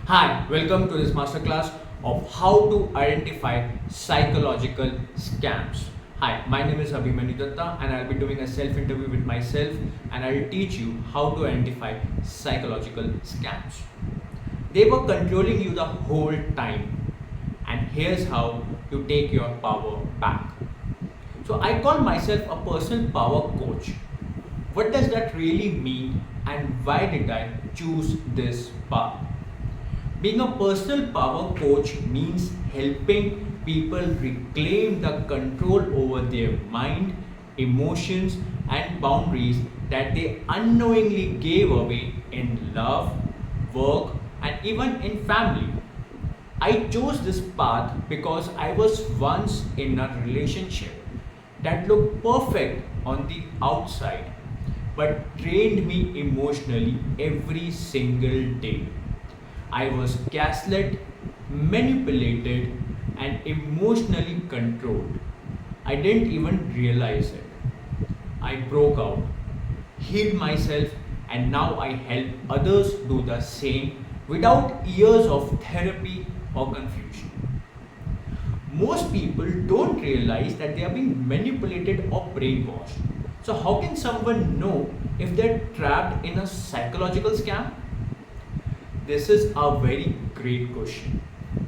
Hi, welcome to this masterclass of how to identify psychological scams. Hi, my name is Abhimanyu Datta and I'll be doing a self-interview with myself and I'll teach you how to identify psychological scams. They were controlling you the whole time and here's how you take your power back. So I call myself a personal power coach. What does that really mean and why did I choose this path? Being a personal power coach means helping people reclaim the control over their mind, emotions, and boundaries that they unknowingly gave away in love, work, and even in family. I chose this path because I was once in a relationship that looked perfect on the outside but drained me emotionally every single day. I was gaslit, manipulated, and emotionally controlled. I didn't even realize it. I broke out, healed myself, and now I help others do the same without years of therapy or confusion. Most people don't realize that they are being manipulated or brainwashed. So, how can someone know if they're trapped in a psychological scam? This is a very great question.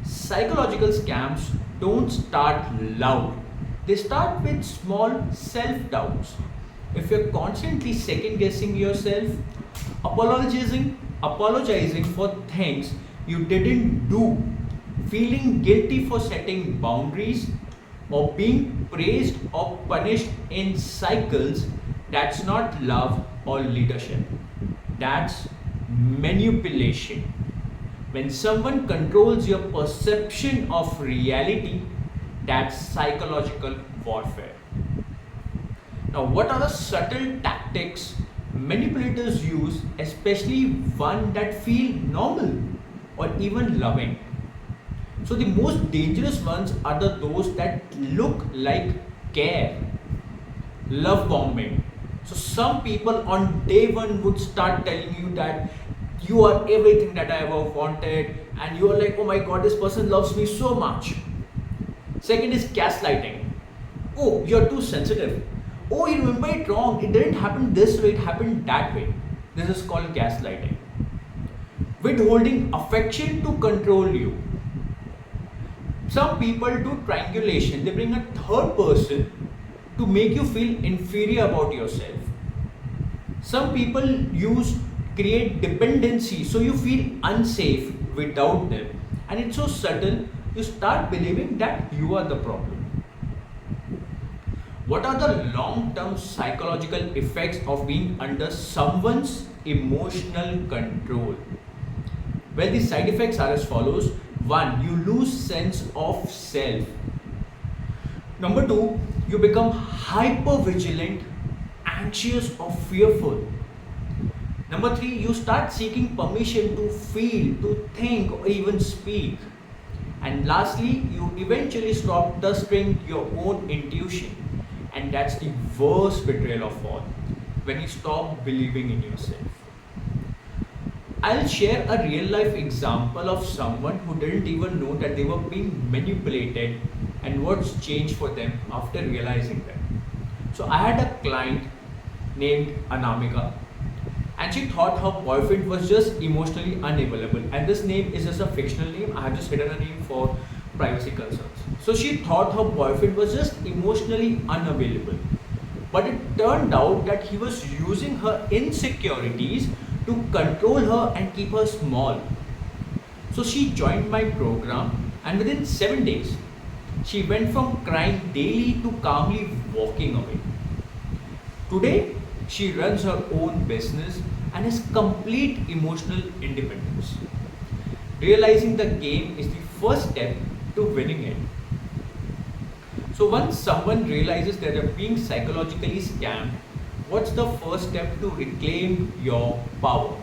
Psychological scams don't start loud, they start with small self doubts. If you're constantly second guessing yourself, apologizing for things you didn't do, feeling guilty for setting boundaries, or being praised or punished in cycles, that's not love or leadership. That's manipulation. When someone controls your perception of reality, that's psychological warfare. Now, what are the subtle tactics manipulators use, especially one that feel normal or even loving? So, the most dangerous ones are those that look like care. Love bombing. So some people on day one would start telling you that you are everything that I ever wanted, and you are like, oh my god, this person loves me so much. Second is gaslighting. Oh, you're too sensitive. Oh, you remember it wrong. It didn't happen this way, it happened that way. This is called gaslighting. Withholding affection to control you. Some people do triangulation, they bring a third person to make you feel inferior about yourself. Some people create dependency so you feel unsafe without them, and it's so subtle you start believing that you are the problem. What are the long term psychological effects of being under someone's emotional control? Well, the side effects are as follows. One, you lose sense of self. Number two, you become hyper vigilant, anxious, or fearful. Number three, you start seeking permission to feel, to think, or even speak. And lastly, you eventually stop trusting your own intuition. And that's the worst betrayal of all, when you stop believing in yourself. I'll share a real life example of someone who didn't even know that they were being manipulated and what's changed for them after realizing that. So I had a client named Anamika, and she thought her boyfriend was just emotionally unavailable, and this name is just a fictional name. I have just hidden a name for privacy concerns. So she thought her boyfriend was just emotionally unavailable, but it turned out that he was using her insecurities to control her and keep her small. So she joined my program, and within 7 days she went from crying daily to calmly walking away. Today, she runs her own business and has complete emotional independence. Realizing the game is the first step to winning it. So, once someone realizes that they're being psychologically scammed, what's the first step to reclaim your power?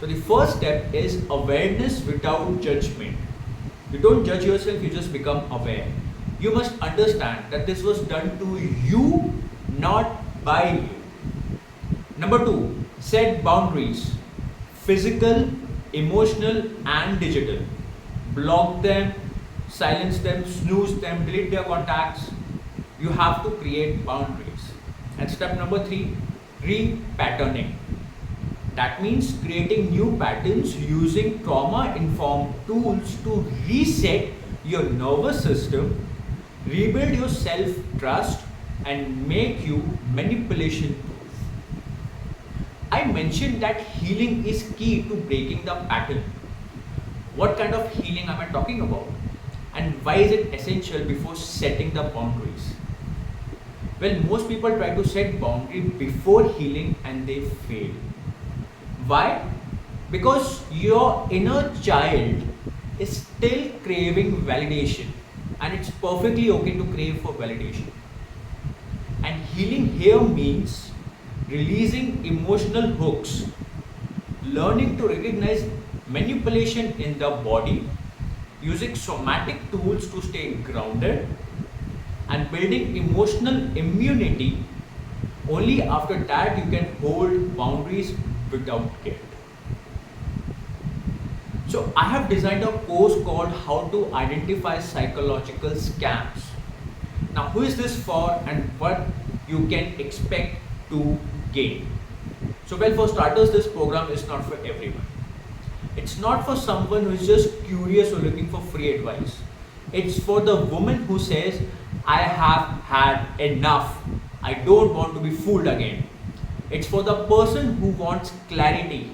So, the first step is awareness without judgment. You don't judge yourself, you just become aware. You must understand that this was done to you, not by you. Number two, set boundaries, physical, emotional and digital. Block them, silence them, snooze them, delete their contacts. You have to create boundaries. And step number 3, repatterning. That means creating new patterns using trauma-informed tools to reset your nervous system, rebuild your self-trust, and make you manipulation proof. I mentioned that healing is key to breaking the pattern. What kind of healing am I talking about? And why is it essential before setting the boundaries? Well, most people try to set boundaries before healing and they fail. Why? Because your inner child is still craving validation, and it's perfectly okay to crave for validation. And healing here means releasing emotional hooks, learning to recognize manipulation in the body, using somatic tools to stay grounded, and building emotional immunity. Only after that you can hold boundaries without guilt. So I have designed a course called How to Identify Psychological Scams. Now, who is this for and what you can expect to gain? So, well, for starters, this program is not for everyone. It's not for someone who is just curious or looking for free advice. It's for the woman who says, I have had enough. I don't want to be fooled again. It's for the person who wants clarity,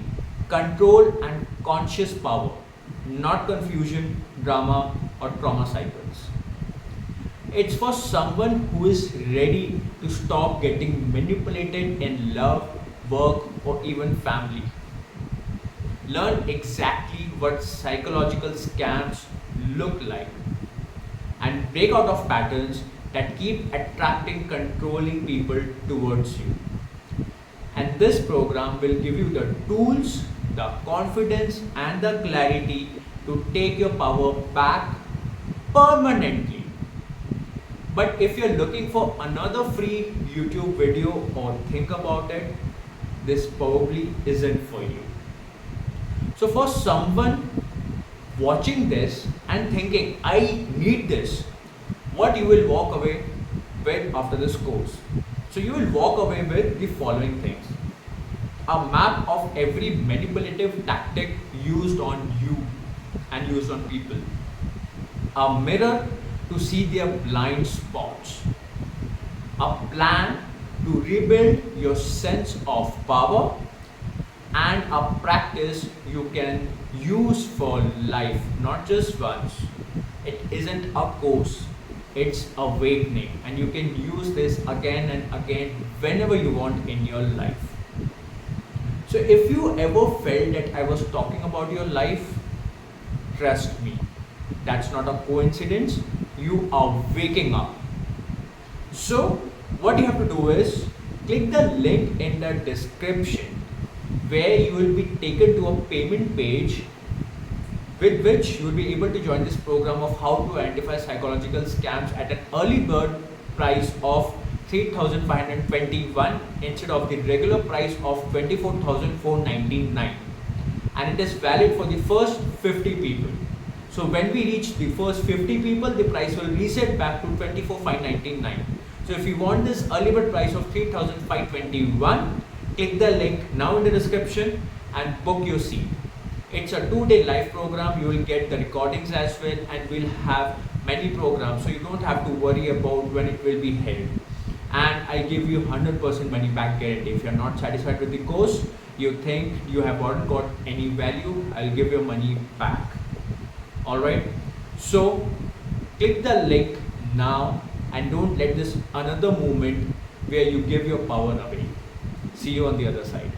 control, and conscious power, not confusion, drama, or trauma cycles. It's for someone who is ready to stop getting manipulated in love, work, or even family. Learn exactly what psychological scams look like and break out of patterns that keep attracting controlling people towards you. And this program will give you the tools, the confidence, and the clarity to take your power back permanently. But if you're looking for another free YouTube video or think about it, this probably isn't for you. So for someone watching this and thinking, I need this, what you will walk away with after this course? So you will walk away with the following things. A map of every manipulative tactic used on you and used on people. A mirror to see their blind spots. A plan to rebuild your sense of power, and a practice you can use for life, not just once. It isn't a course, it's awakening, and you can use this again and again whenever you want in your life. So if you ever felt that I was talking about your life, trust me, that's not a coincidence. You are waking up. So what you have to do is click the link in the description where you will be taken to a payment page with which you will be able to join this program of how to identify psychological scams at an early bird price of 3,521 instead of the regular price of 24,499, and it is valid for the first 50 people. So when we reach the first 50 people, the price will reset back to 24,599. So if you want this early bird price of 3,521, click the link now in the description and book your seat. It's a 2-day live program. You will get the recordings as well, and we'll have many programs, so you don't have to worry about when it will be held. And I give you 100% money back guarantee. If you're not satisfied with the course, you think you have not got any value, I'll give your money back. Alright, so click the link now and don't let this another moment where you give your power away. See you on the other side.